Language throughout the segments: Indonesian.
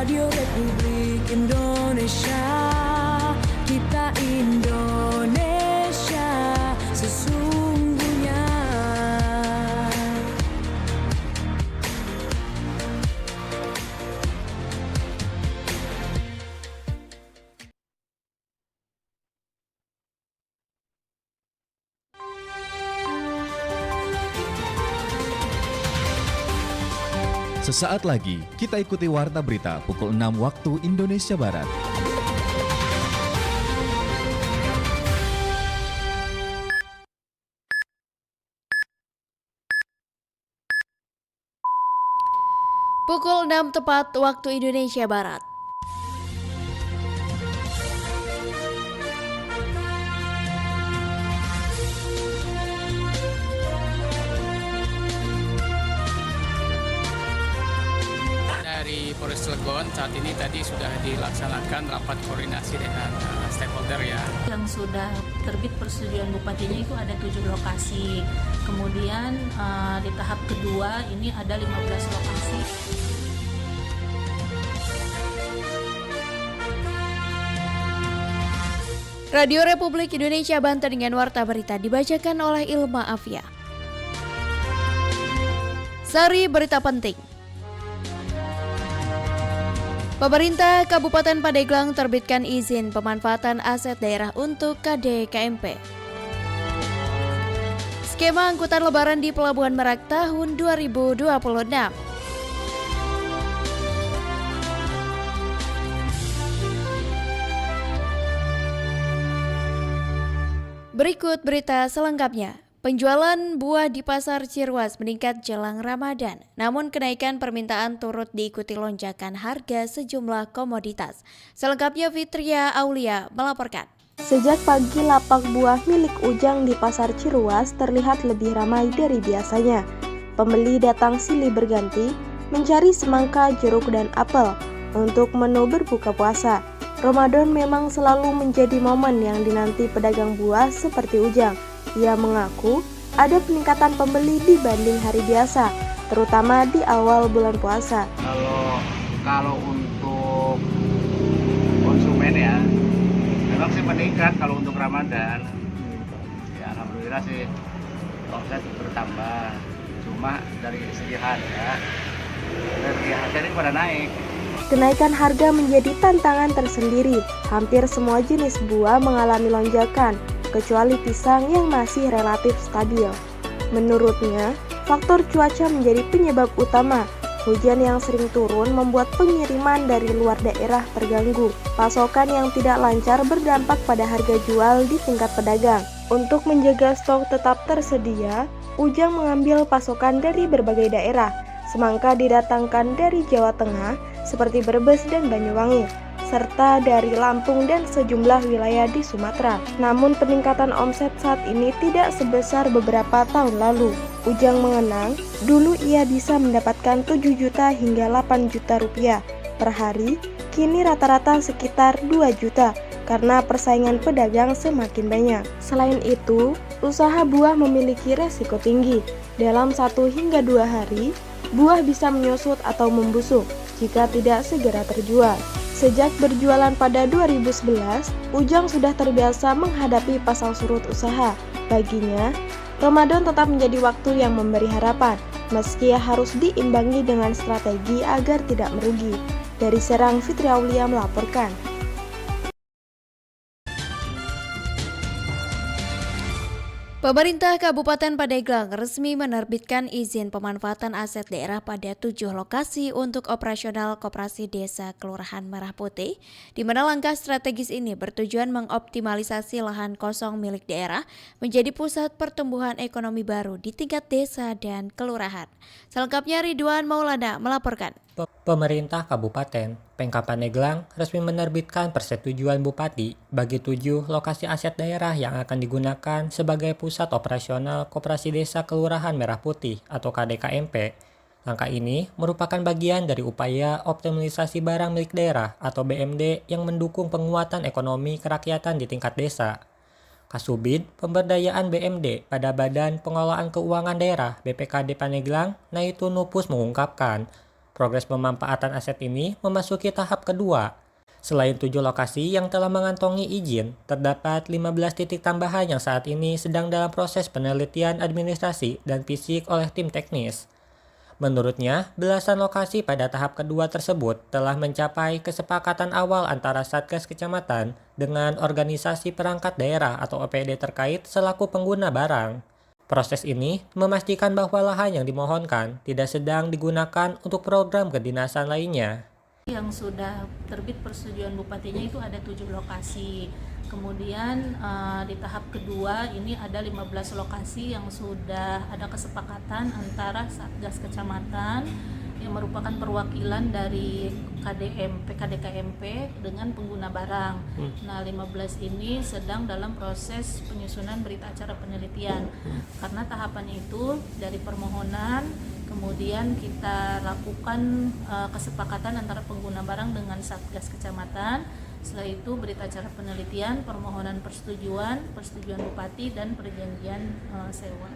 Radio Republik Indonesia, kita Indonesia sesungguhnya. Sesaat lagi kita ikuti Warta Berita pukul 6 waktu Indonesia Barat. Pukul 6 tepat waktu Indonesia Barat. Dari Polres Cilegon saat ini tadi sudah dilaksanakan rapat koordinasi dengan stakeholder ya. Yang sudah terbit persetujuan bupatinya itu ada 7 lokasi. Kemudian di tahap kedua ini ada 15 lokasi. Radio Republik Indonesia Banten dengan Warta Berita dibacakan oleh Ilma Afia. Sari berita penting. Pemerintah Kabupaten Pandeglang terbitkan izin pemanfaatan aset daerah untuk KDKMP. Skema angkutan lebaran di Pelabuhan Merak tahun 2026. Berikut berita selengkapnya. Penjualan buah di Pasar Cirwas meningkat jelang Ramadan, namun kenaikan permintaan turut diikuti lonjakan harga sejumlah komoditas. Selengkapnya Fitria Aulia melaporkan. Sejak pagi lapak buah milik Ujang di Pasar Cirwas terlihat lebih ramai dari biasanya. Pembeli datang silih berganti mencari semangka, jeruk, dan apel untuk menu berbuka puasa. Ramadan memang selalu menjadi momen yang dinanti pedagang buah seperti Ujang. Ia mengaku ada peningkatan pembeli dibanding hari biasa, terutama di awal bulan puasa. Kalau untuk konsumen ya, memang sih meningkat kalau untuk Ramadan. Ya alhamdulillah sih omset bertambah. Cuma dari segi harga ini pada naik. Kenaikan harga menjadi tantangan tersendiri. Hampir semua jenis buah mengalami lonjakan, kecuali pisang yang masih relatif stabil. Menurutnya, faktor cuaca menjadi penyebab utama. Hujan yang sering turun membuat pengiriman dari luar daerah terganggu. Pasokan yang tidak lancar berdampak pada harga jual di tingkat pedagang. Untuk menjaga stok tetap tersedia, Ujang mengambil pasokan dari berbagai daerah. Semangka didatangkan dari Jawa Tengah seperti Brebes dan Banyuwangi, serta dari Lampung dan sejumlah wilayah di Sumatera. Namun peningkatan omset saat ini tidak sebesar beberapa tahun lalu. Ujang mengenang, dulu ia bisa mendapatkan 7 juta hingga 8 juta rupiah per hari, kini rata-rata sekitar 2 juta karena persaingan pedagang semakin banyak. Selain itu, usaha buah memiliki resiko tinggi. Dalam 1 hingga 2 hari, buah bisa menyusut atau membusuk jika tidak segera terjual. Sejak berjualan pada 2011, Ujang sudah terbiasa menghadapi pasang surut usaha. Baginya, Ramadan tetap menjadi waktu yang memberi harapan, meski harus diimbangi dengan strategi agar tidak merugi. Dari Serang, Fitri Aulia melaporkan. Pemerintah Kabupaten Pandeglang resmi menerbitkan izin pemanfaatan aset daerah pada 7 lokasi untuk operasional Koperasi Desa Kelurahan Merah Putih, di mana langkah strategis ini bertujuan mengoptimalisasi lahan kosong milik daerah menjadi pusat pertumbuhan ekonomi baru di tingkat desa dan kelurahan. Selengkapnya Ridwan Maulana melaporkan. Pemerintah Kabupaten Pemkab Pandeglang resmi menerbitkan persetujuan Bupati bagi 7 lokasi aset daerah yang akan digunakan sebagai pusat operasional Koperasi Desa Kelurahan Merah Putih atau KDKMP. Langkah ini merupakan bagian dari upaya optimalisasi barang milik daerah atau BMD yang mendukung penguatan ekonomi kerakyatan di tingkat desa. Kasubid Pemberdayaan BMD pada Badan Pengelolaan Keuangan Daerah BPKD Pandeglang, Naitu Nupus mengungkapkan, Progres pemanfaatan aset ini memasuki tahap kedua. Selain 7 lokasi yang telah mengantongi izin, terdapat 15 titik tambahan yang saat ini sedang dalam proses penelitian administrasi dan fisik oleh tim teknis. Menurutnya, belasan lokasi pada tahap kedua tersebut telah mencapai kesepakatan awal antara Satgas Kecamatan dengan organisasi perangkat daerah atau OPD terkait selaku pengguna barang. Proses ini memastikan bahwa lahan yang dimohonkan tidak sedang digunakan untuk program kedinasan lainnya. Yang sudah terbit persetujuan bupatinya itu ada 7 lokasi. Kemudian di tahap kedua ini ada 15 lokasi yang sudah ada kesepakatan antara Satgas Kecamatan yang merupakan perwakilan dari KDKMP dengan pengguna barang. Nah, 15 ini sedang dalam proses penyusunan berita acara penelitian. Karena tahapan itu dari permohonan, kemudian kita lakukan kesepakatan antara pengguna barang dengan Satgas Kecamatan. Setelah itu berita acara penelitian, permohonan persetujuan bupati dan perjanjian sewa.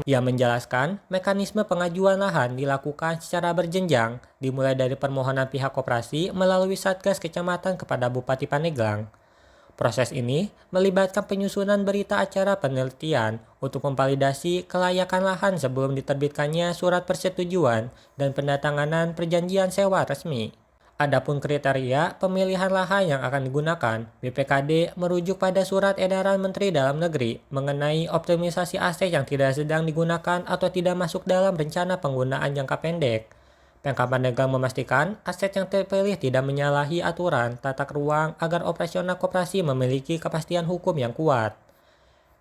Ia menjelaskan mekanisme pengajuan lahan dilakukan secara berjenjang, dimulai dari permohonan pihak koperasi melalui Satgas Kecamatan kepada Bupati Pandeglang. Proses ini melibatkan penyusunan berita acara penelitian untuk memvalidasi kelayakan lahan sebelum diterbitkannya surat persetujuan dan pendatanganan perjanjian sewa resmi. Adapun kriteria pemilihan lahan yang akan digunakan, BPKD merujuk pada Surat Edaran Menteri Dalam Negeri mengenai optimisasi aset yang tidak sedang digunakan atau tidak masuk dalam rencana penggunaan jangka pendek. Pemkab Pandeglang memastikan aset yang terpilih tidak menyalahi aturan tata ruang agar operasional koperasi memiliki kepastian hukum yang kuat.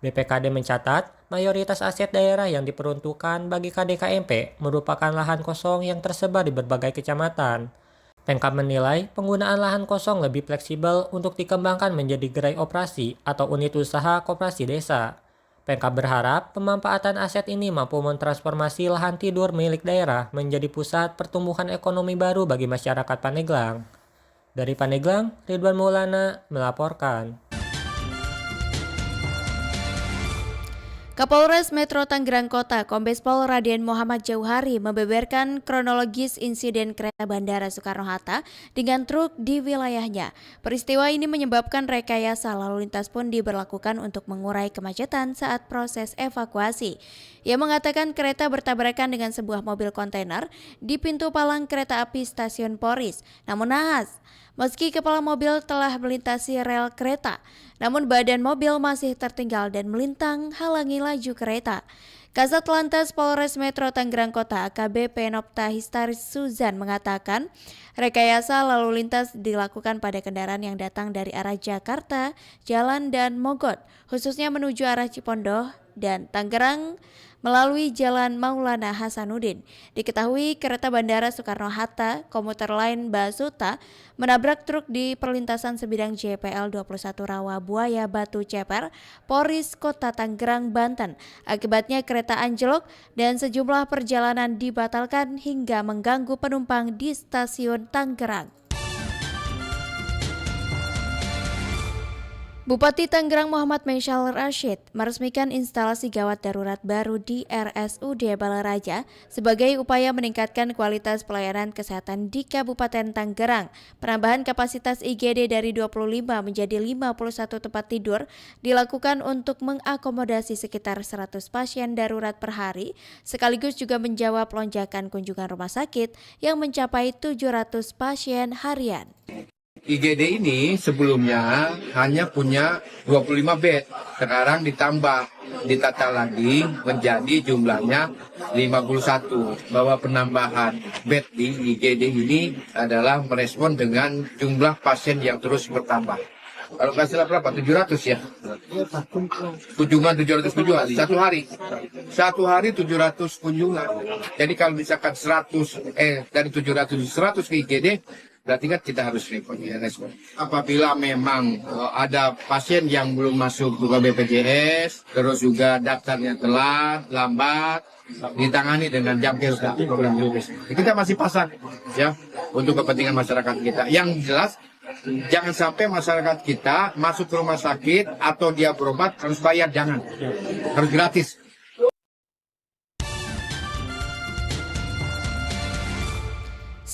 BPKD mencatat, mayoritas aset daerah yang diperuntukkan bagi KDKMP merupakan lahan kosong yang tersebar di berbagai kecamatan. Pemkab menilai penggunaan lahan kosong lebih fleksibel untuk dikembangkan menjadi gerai operasi atau unit usaha koperasi desa. Pemkab berharap pemanfaatan aset ini mampu mentransformasi lahan tidur milik daerah menjadi pusat pertumbuhan ekonomi baru bagi masyarakat Pandeglang. Dari Pandeglang, Ridwan Maulana melaporkan. Kapolres Metro Tangerang Kota, Kombes Pol Raden Muhammad Jauhari membeberkan kronologis insiden kereta Bandara Soekarno-Hatta dengan truk di wilayahnya. Peristiwa ini menyebabkan rekayasa lalu lintas pun diberlakukan untuk mengurai kemacetan saat proses evakuasi. Ia mengatakan kereta bertabrakan dengan sebuah mobil kontainer di pintu palang kereta api stasiun Poris. Namun naas, meski kepala mobil telah melintasi rel kereta, namun badan mobil masih tertinggal dan melintang halangi laju kereta. Kasat Lantas Polres Metro Tangerang Kota AKBP Nopta Histaris Suzan mengatakan, rekayasa lalu lintas dilakukan pada kendaraan yang datang dari arah Jakarta, Jalan dan Mogot, khususnya menuju arah Cipondoh dan Tangerang melalui Jalan Maulana Hasanuddin. Diketahui kereta Bandara Soekarno-Hatta komuter lain Basuta menabrak truk di perlintasan sebidang JPL 21 Rawa Buaya Batu Ceper, Poris, Kota Tangerang, Banten. Akibatnya kereta anjlok dan sejumlah perjalanan dibatalkan hingga mengganggu penumpang di stasiun Tangerang. Bupati Tangerang Muhammad Mesyal Rashid meresmikan instalasi gawat darurat baru di RSUD Balaraja sebagai upaya meningkatkan kualitas pelayanan kesehatan di Kabupaten Tangerang. Penambahan kapasitas IGD dari 25 menjadi 51 tempat tidur dilakukan untuk mengakomodasi sekitar 100 pasien darurat per hari, sekaligus juga menjawab lonjakan kunjungan rumah sakit yang mencapai 700 pasien harian. IGD ini sebelumnya hanya punya 25 bed, sekarang ditata lagi menjadi jumlahnya 51. Bahwa penambahan bed di IGD ini adalah merespon dengan jumlah pasien yang terus bertambah. Kalau nggak salah berapa? 700 ya? Kunjungan 700 kunjungan satu hari 700 kunjungan. Jadi kalau misalkan dari 700 100 ke IGD, berarti kan kita harus respon. Apabila memang ada pasien yang belum masuk juga BPJS, terus juga daftarnya telat, lambat, ditangani dengan jam kerja. Kita masih pasang ya untuk kepentingan masyarakat kita. Yang jelas jangan sampai masyarakat kita masuk ke rumah sakit atau dia berobat harus bayar, jangan. Harus gratis.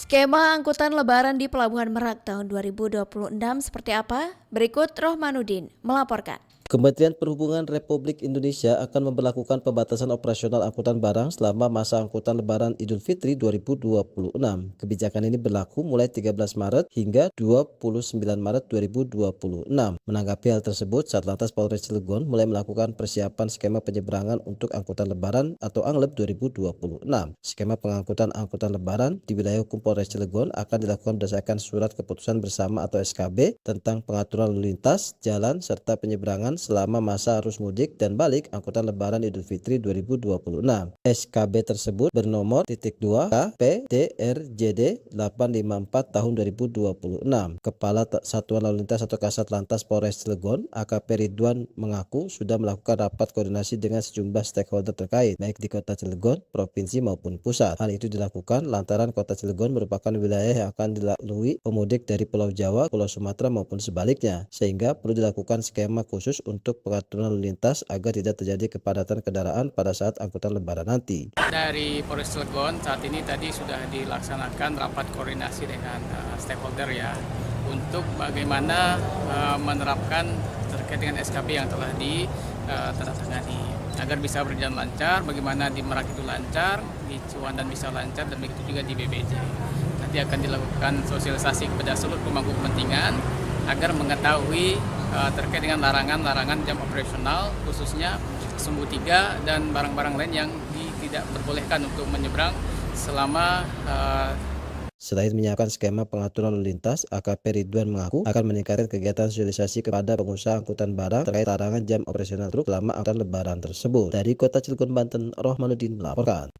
Skema angkutan lebaran di Pelabuhan Merak tahun 2026 seperti apa? Berikut Rohmanuddin melaporkan. Kementerian Perhubungan Republik Indonesia akan memberlakukan pembatasan operasional angkutan barang selama masa angkutan Lebaran Idul Fitri 2026. Kebijakan ini berlaku mulai 13 Maret hingga 29 Maret 2026. Menanggapi hal tersebut, Satlantas Polres Cilegon mulai melakukan persiapan skema penyeberangan untuk angkutan Lebaran atau Angleb 2026. Skema pengangkutan angkutan Lebaran di wilayah hukum Polres Cilegon akan dilakukan berdasarkan surat keputusan bersama atau SKB tentang pengaturan lalu lintas, jalan, serta penyeberangan selama masa arus mudik dan balik angkutan Lebaran Idul Fitri 2026. SKB tersebut bernomor .2 KPDRJD 854 tahun 2026. Kepala Satuan Lalu Lintas atau Kasat Lantas Polres Cilegon, AKP Ridwan, mengaku sudah melakukan rapat koordinasi dengan sejumlah stakeholder terkait, baik di Kota Cilegon, provinsi maupun pusat. Hal itu dilakukan lantaran Kota Cilegon merupakan wilayah yang akan dilalui pemudik dari Pulau Jawa, Pulau Sumatera maupun sebaliknya, sehingga perlu dilakukan skema khusus untuk pengaturan lalu lintas agar tidak terjadi kepadatan kendaraan pada saat angkutan Lebaran nanti. Dari Polres Cilegon saat ini tadi sudah dilaksanakan rapat koordinasi dengan stakeholder ya untuk bagaimana menerapkan terkait dengan SKB yang telah ditandatangani agar bisa berjalan lancar. Bagaimana di Merak itu lancar, di Ciwandan bisa lancar, dan begitu juga di BBJ. Nanti akan dilakukan sosialisasi kepada seluruh pemangku kepentingan agar mengetahui terkait dengan larangan jam operasional, khususnya sumbu 3 dan barang-barang lain yang tidak diperbolehkan untuk menyeberang selama Selain menyiapkan skema pengaturan lalu lintas, AKP Ridwan mengaku akan meningkatkan kegiatan sosialisasi kepada pengusaha angkutan barang terkait larangan jam operasional truk selama angkutan Lebaran tersebut. Dari Kota Cilegon, Banten, Rohmanuddin melaporkan.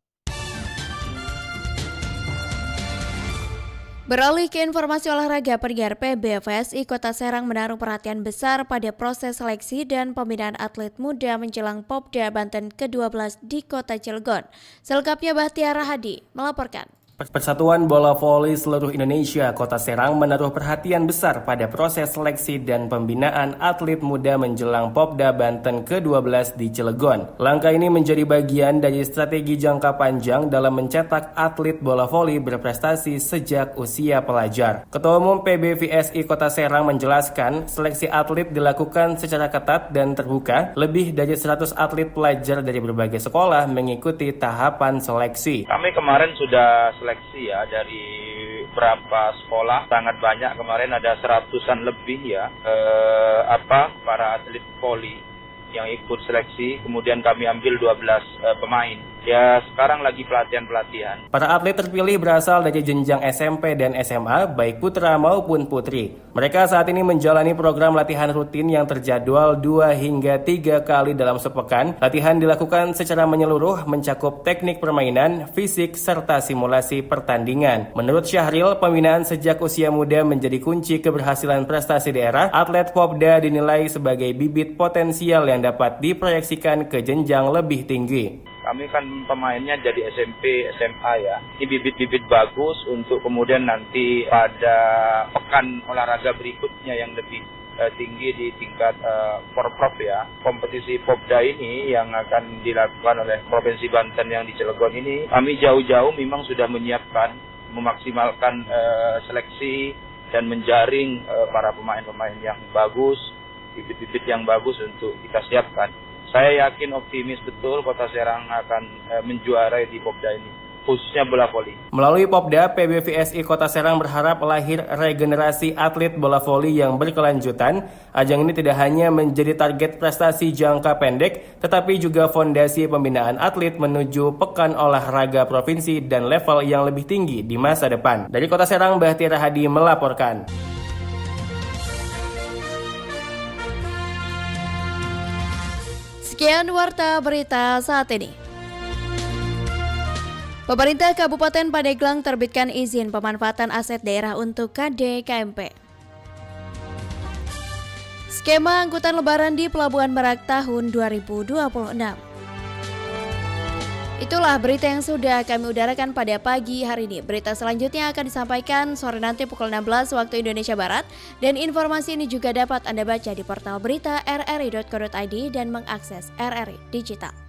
Beralih ke informasi olahraga, Pergiar PBVSI Kota Serang menaruh perhatian besar pada proses seleksi dan pembinaan atlet muda menjelang Popda Banten ke-12 di Kota Cilegon. Selengkapnya Bahtiara Hadi melaporkan. Persatuan Bola Voli Seluruh Indonesia Kota Serang menaruh perhatian besar pada proses seleksi dan pembinaan atlet muda menjelang Popda Banten ke-12 di Cilegon. Langkah ini menjadi bagian dari strategi jangka panjang dalam mencetak atlet bola voli berprestasi sejak usia pelajar. Ketua Umum PBVSI Kota Serang menjelaskan, seleksi atlet dilakukan secara ketat dan terbuka. Lebih dari 100 atlet pelajar dari berbagai sekolah mengikuti tahapan seleksi. Kami kemarin sudah seleksi ya dari berapa sekolah, sangat banyak, kemarin ada 100-an lebih ya para atlet voli yang ikut seleksi, kemudian kami ambil 12 pemain. Ya, sekarang lagi pelatihan. Para atlet terpilih berasal dari jenjang SMP dan SMA, baik putra maupun putri. Mereka saat ini menjalani program latihan rutin yang terjadwal 2 hingga 3 kali dalam sepekan. Latihan dilakukan secara menyeluruh, mencakup teknik permainan, fisik, serta simulasi pertandingan. Menurut Syahril, pembinaan sejak usia muda menjadi kunci keberhasilan prestasi daerah. Atlet Popda dinilai sebagai bibit potensial yang dapat diproyeksikan ke jenjang lebih tinggi. Kami kan pemainnya jadi SMP, SMA ya. Ini bibit-bibit bagus untuk kemudian nanti pada pekan olahraga berikutnya yang lebih tinggi di tingkat Porprov ya. Kompetisi Popda ini yang akan dilakukan oleh Provinsi Banten yang di Cilegon ini, kami jauh-jauh memang sudah menyiapkan, memaksimalkan seleksi dan menjaring para pemain-pemain yang bagus, bibit-bibit yang bagus untuk kita siapkan. Saya yakin optimis betul Kota Serang akan menjuarai di Popda ini, khususnya bola voli. Melalui Popda, PBVSI Kota Serang berharap lahir regenerasi atlet bola voli yang berkelanjutan. Ajang ini tidak hanya menjadi target prestasi jangka pendek, tetapi juga fondasi pembinaan atlet menuju Pekan Olahraga Provinsi dan level yang lebih tinggi di masa depan. Dari Kota Serang, Bahtiara Hadi melaporkan. Sekian warta berita saat ini. Pemerintah Kabupaten Pandeglang terbitkan izin pemanfaatan aset daerah untuk KDKMP. Skema angkutan lebaran di Pelabuhan Merak tahun 2026. Itulah berita yang sudah kami udarakan pada pagi hari ini. Berita selanjutnya akan disampaikan sore nanti pukul 16 waktu Indonesia Barat. Dan informasi ini juga dapat Anda baca di portal berita rri.co.id dan mengakses RRI Digital.